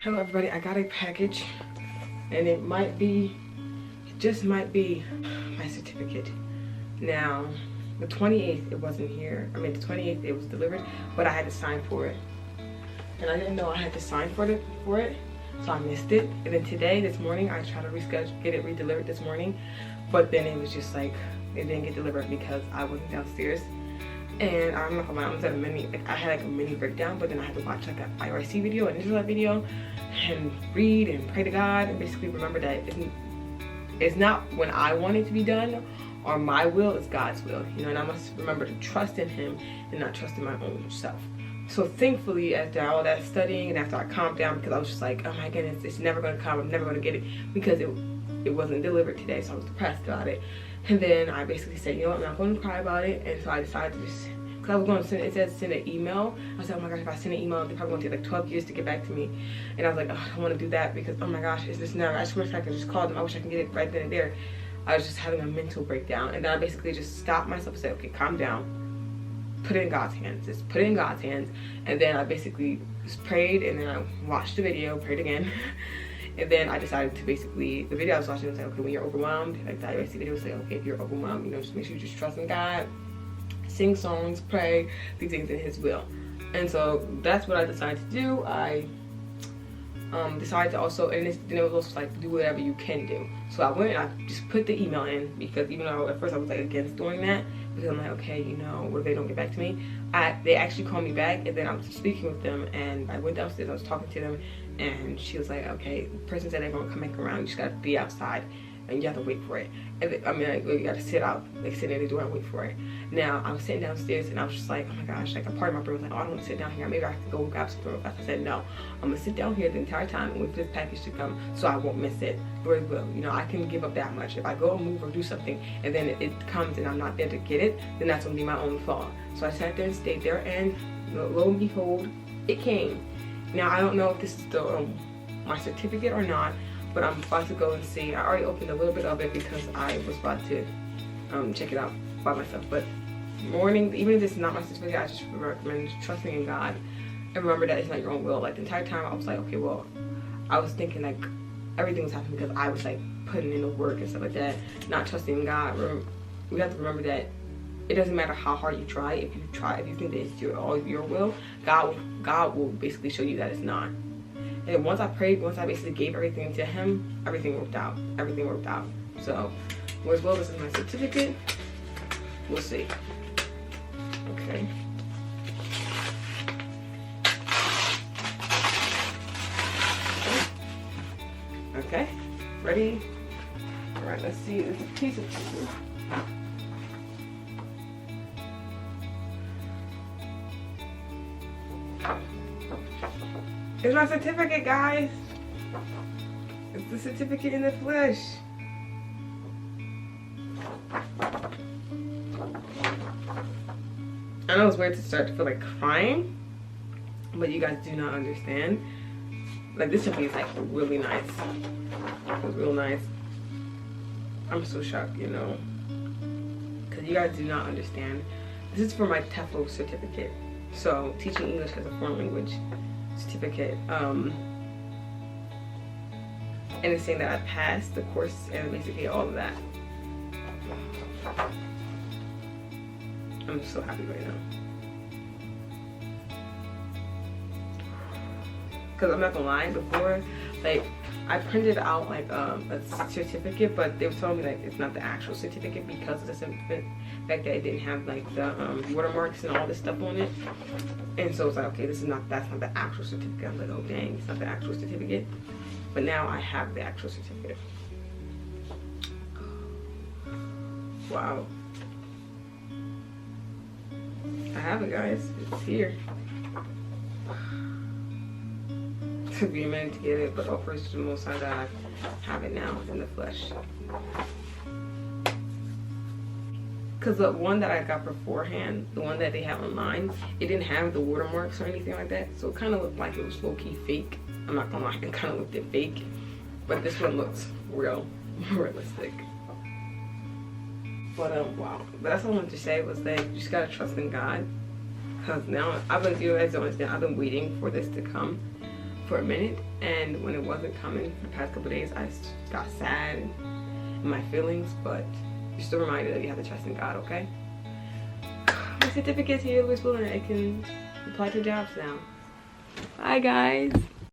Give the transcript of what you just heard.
Hello everybody, I got a package and it just might be my certificate. Now, the 28th it wasn't here. The 28th it was delivered, but I had to sign for it. And I didn't know I had to sign for it, so I missed it. And then today, this morning, I tried to reschedule, get it redelivered this morning, but then it was just like, it didn't get delivered because I wasn't downstairs. And I'm not gonna lie, I had a mini breakdown, but then I had to watch like an IRC video, an Israelite video, and read and pray to God, and basically remember that it's not when I want it to be done or my will, it's God's will, you know. And I must remember to trust in Him and not trust in my own self. So thankfully, after all that studying and after I calmed down, because I was just like, oh my goodness, it's never gonna come, I'm never gonna get it, because it wasn't delivered today, so I was depressed about it. And then I basically said, you know what, I'm not going to cry about it. And so I decided to just, because I was going to send, it says send an email. I said, oh my gosh, if I send an email, they're probably going to take like 12 years to get back to me. And I was like, oh, I don't want to do that because, oh my gosh, it's just never, I just wish I could just call them. I wish I could get it right then and there. I was just having a mental breakdown. And then I basically just stopped myself and said, okay, calm down. Put it in God's hands. Just put it in God's hands. And then I basically just prayed, and then I watched the video, prayed again. And then I decided to basically, the video I was watching was like, okay, when you're overwhelmed, like the IRC video was like, okay, if you're overwhelmed, you know, just make sure you just trust in God, sing songs, pray, do things in His will. And so that's what I decided to do. I decided to also, and then it was also like, do whatever you can do. So I went and I just put the email in, because even though at first I was like against doing that, because I'm like, okay, you know, what if they don't get back to me? They actually called me back, and then I was speaking with them, and I went downstairs, I was talking to them, and she was like, okay, the person said they're gonna come back around, you just gotta be outside, and you have to wait for it. And like, you gotta sit out, like sit near the door and wait for it. Now, I was sitting downstairs, and I was just like, oh my gosh, like a part of my brain was like, oh, I don't wanna sit down here, maybe I have to go grab some real fast. I said, no, I'm gonna sit down here the entire time and wait for this package to come, so I won't miss it. Lord will, you know, I can give up that much. If I go and move or do something, and then it comes and I'm not there to get it, then that's gonna be my own fault. So I sat there and stayed there, and lo and behold, it came. Now, I don't know if this is the my certificate or not, but I'm about to go and see. I already opened a little bit of it because I was about to check it out by myself. But even if this is not my certificate, I just recommend trusting in God and remember that it's not your own will. Like the entire time I was like, okay, well, I was thinking like everything was happening because I was like putting in the work and stuff like that, not trusting in God. We have to remember that it doesn't matter how hard you try. If you think that it's all your will, God will basically show you that it's not. And once I prayed, once I basically gave everything to Him, everything worked out. Everything worked out. So, as well, this is my certificate. We'll see. Okay. Okay. Ready? All right. Let's see. It's a piece of paper. It's my certificate, guys. It's the certificate in the flesh. I know it's weird to start to feel like crying, but you guys do not understand. Like, this certificate is like really nice. It's real nice. I'm so shocked, you know, because you guys do not understand. This is for my TEFL certificate. So, teaching English as a foreign language certificate, and it's saying that I passed the course and basically all of that. I'm so happy right now, because I'm not gonna lie, before, like, I printed out like a certificate, but they were telling me like it's not the actual certificate because of the fact that it didn't have like the watermarks and all this stuff on it. And so it's like, okay, that's not the actual certificate. I'm like, oh dang, it's not the actual certificate. But now I have the actual certificate. Wow. I have it, guys. It's here. To be a minute to get it, but all praise to the Most High that I have it now in the flesh. Because the one that I got beforehand, the one that they have online, it didn't have the watermarks or anything like that, so it kind of looked like it was low-key fake. I'm not gonna lie, it kind of looked fake, but this one looks real, realistic. But wow. But that's all I wanted to say was that you just gotta trust in God, because now you guys don't understand. I've been waiting for this to come for a minute, and when it wasn't coming for the past couple of days, I got sad in my feelings, but just a reminder that you have to trust in God, okay? My certificate's here, Louis Blue, and I can apply to jobs now. Bye, guys.